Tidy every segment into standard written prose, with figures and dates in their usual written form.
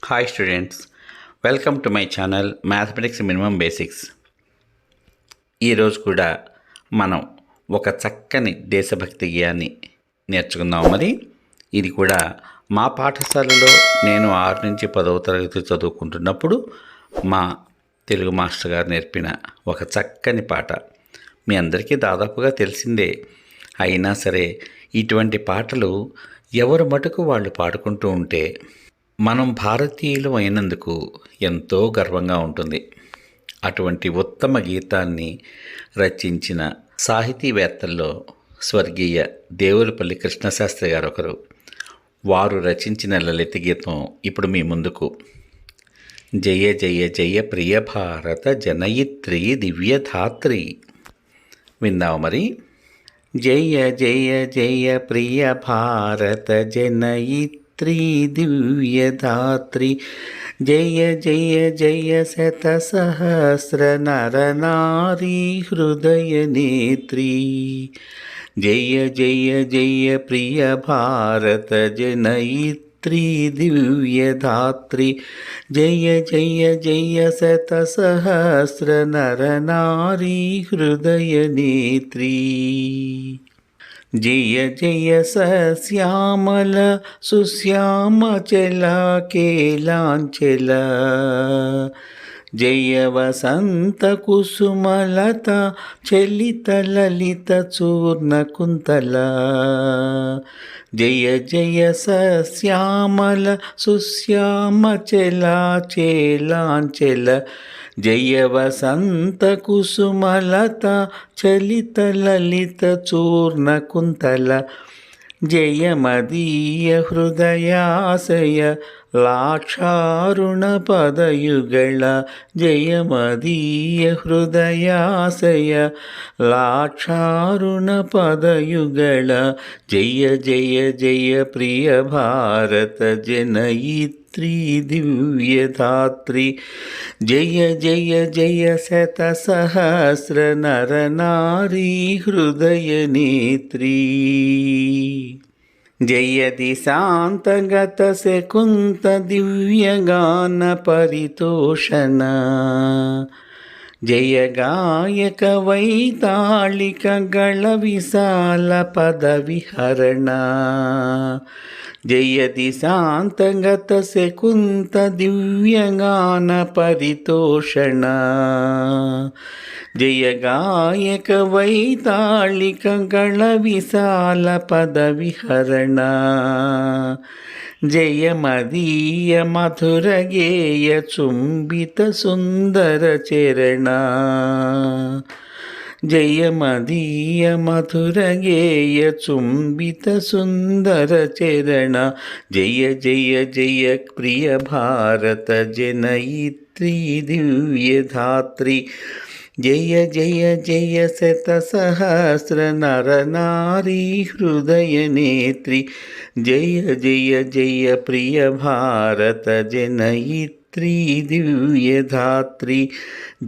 Hi students, welcome to my channel mathematics minimum basics. ఈరోజు కూడా మనం ఒక చక్కని దేశభక్తి గేయాన్ని నేర్చుకుందాం. మరి ఇది కూడా మా పాఠశాలలో నేను 6 నుంచి 10వ తరగతి చదువుకుంటున్నప్పుడు మా తెలుగు మాస్టర్ గారు నేర్పిన ఒక చక్కని పాట. మీ అందరికీ దాదాపుగా తెలిసిందే. అయినా సరే ఇటువంటి పాటలు ఎవరు మటుకు వాళ్ళు పాడుకుంటూ ఉంటే మనం భారతీయులు అయినందుకు ఎంతో గర్వంగా ఉంటుంది. అటువంటి ఉత్తమ గీతాన్ని రచించిన సాహితీవేత్తల్లో స్వర్గీయ దేవులపల్లి కృష్ణశాస్త్రి గారు ఒకరు. వారు రచించిన లలిత గీతం ఇప్పుడు మీ ముందుకు. జయ జయ జయ ప్రియ భారత జనయిత్రి దివ్యధాత్రి. విందాం మరి. జయ జయ జయ ప్రియ భారత జనయిత్రి దివ్యధాత్రి, జయ జయ జయ శత సహస్ర నర నారీ హృదయ నేత్రి, జయ జయ జయ ప్రియ భారత జనయిత్రి దివ్యధాత్రి, జయ జయ జయ శత సహస్ర నర నారీ హృదయ నేత్రి, జయ జయ సశ్యామల సుశ్యామచల కేలాంచల, జయ వసంత కుసుమలత చలిత లలిత చూర్ణ కుంతల, జయ జయ సశ్యామల సుశ్యామచల చేలాంచల, జయ వసంత కుసుమలత చలిత లలిత చూర్ణ కుంతల, జయ మదీయ హృదయాశయ లాక్షారుణ పదయుగళ, జయ మదీయ హృదయాశయ లాక్షారుణ పదయుగళ, జయ జయ జయ ప్రియ భారత జనయిత్రి దివ్యధాత్రి, జయ జయ జయ శత సహస్ర నర నారీ హృదయ నేత్రి, జయ దిశాంతగత శకుంత దివ్యగాన పరితోషణ, జయ గాయక వైతాళిక గళ విశాల పద విహరణ, జయ దిశాంతగత శకుంత దివ్యగాన పరితోషణ, జయ గాయక వైతాళిక గళ విశాల పద విహరణ, జయ మదీయ మధుర గేయ చుంబిత సుందర చరణ, జయ మదీయ మధుర గేయ చుంబిత సుందర చరణ, జయ జయ జయ ప్రియ భారత జనయిత్రి దివ్యధాత్రి, జయ జయ జయ శత సహస్ర నర నారీ హృదయ నేత్రి, జయ జయ జయ ప్రియ భారత జనయిత్రి దివ్యధాత్రి,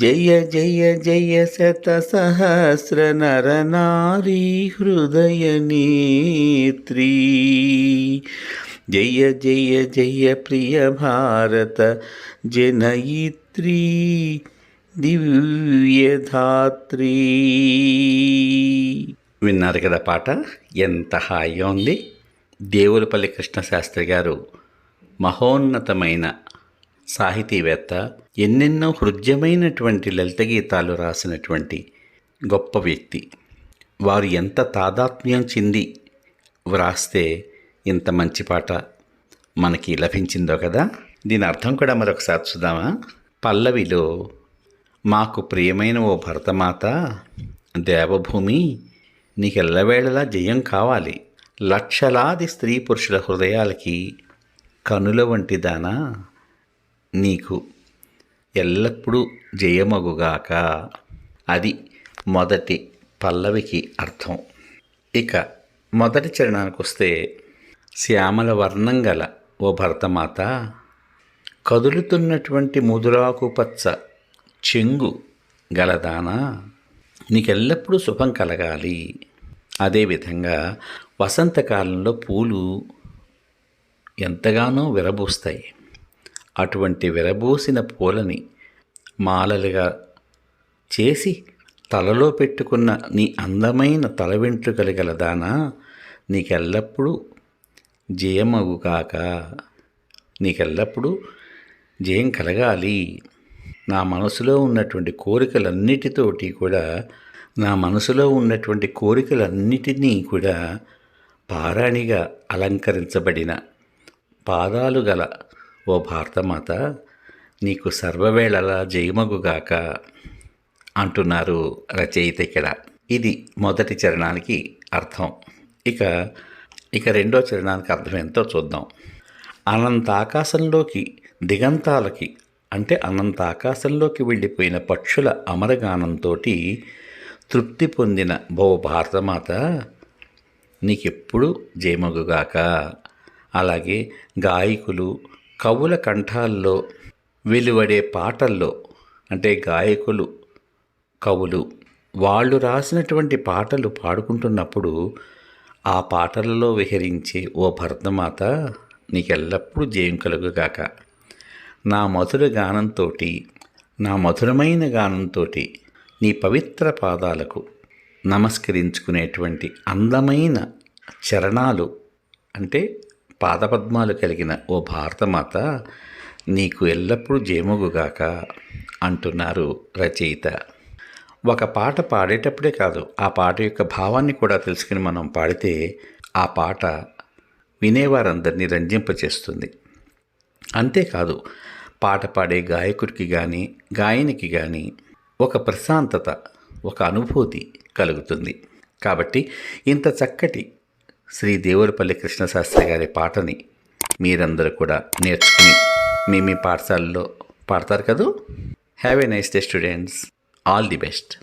జయ జయ జయ శత సహస్ర నర నారీ హృదయ నేత్రి, జయ జయ జయ ప్రియ భారత జనయిత్రి దివ్యధాత్రి. విన్నారు కదా పాట, ఎంత హాయిగా ఉంది. దేవులపల్లి కృష్ణశాస్త్రి గారు మహోన్నతమైన సాహితీవేత్త. ఎన్నెన్నో హృద్యమైనటువంటి లలిత గీతాలు రాసినటువంటి గొప్ప వ్యక్తి. వారు ఎంత తాదాత్మ్యం చెంది వ్రాస్తే ఇంత మంచి పాట మనకి లభించిందో కదా. దీని అర్థం కూడా మరొకసారి చూద్దామా. పల్లవిలో, మాకు ప్రియమైన ఓ భరతమాత, దేవభూమి నీకెల్లవేళలా జయం కావాలి, లక్షలాది స్త్రీ పురుషుల హృదయాలకి కనుల వంటి దానా, నీకు ఎల్లప్పుడూ జయమగుగాక. అది మొదటి పల్లవికి అర్థం. ఇక మొదటి చరణానికి వస్తే, శ్యామల వర్ణం గల ఓ భరతమాత, కదులుతున్నటువంటి ముదురాకు పచ్చ చెంగు గలదానా, నీకెల్లప్పుడూ శుభం కలగాలి. అదేవిధంగా వసంతకాలంలో పూలు ఎంతగానో విరబూస్తాయి. అటువంటి విరబూసిన పూలని మాలలుగా చేసి తలలో పెట్టుకున్న నీ అందమైన తల వెంట్రుకలు గలదానా, నీకెల్లప్పుడూ జయమగుగాక, నీకెల్లప్పుడూ జయం కలగాలి. నా మనసులో ఉన్నటువంటి కోరికలన్నిటినీ కూడా పారాణిగా అలంకరించబడిన పాదాలు గల ఓ భారతమాత, నీకు సర్వవేళలా జయమగుగాక అంటున్నారు రచయిత ఇక్కడ. ఇది మొదటి చరణానికి అర్థం. ఇక రెండో చరణానికి అర్థం ఎంతో చూద్దాం. అనంత ఆకాశంలోకి దిగంతాలకి అంటే అనంత ఆకాశంలోకి వెళ్ళిపోయిన పక్షుల అమరగానంతో తృప్తి పొందిన ఓ భారతమాత, నీకెప్పుడు జయమగుగాక. అలాగే గాయకులు కవుల కంఠాల్లో వెలువడే పాటల్లో అంటే గాయకులు కవులు వాళ్ళు రాసినటువంటి పాటలు పాడుకుంటున్నప్పుడు ఆ పాటలలో విహరించే ఓ భరతమాత, నీకెల్లప్పుడూ జయం కలుగుగాక. నా మధురమైన గానంతో నీ పవిత్ర పాదాలకు నమస్కరించుకునేటువంటి అందమైన చరణాలు అంటే పాదపద్మాలు కలిగిన ఓ భారతమాత, నీకు ఎల్లప్పుడూ జయమగుగాక అంటున్నారు రచయిత. ఒక పాట పాడేటప్పుడే కాదు, ఆ పాట యొక్క భావాన్ని కూడా తెలుసుకుని మనం పాడితే ఆ పాట వినేవారందరినీ రంజింపచేస్తుంది. అంతేకాదు, పాట పాడే గాయకుడికి కానీ గాయనికి కానీ ఒక ప్రశాంతత, ఒక అనుభూతి కలుగుతుంది. కాబట్టి ఇంత చక్కటి శ్రీ దేవులపల్లి కృష్ణశాస్త్రి గారి పాటని మీరందరూ కూడా నేర్చుకుని మీ పాఠశాలలో పాడతారు కదూ. Have a nice day students. All the best.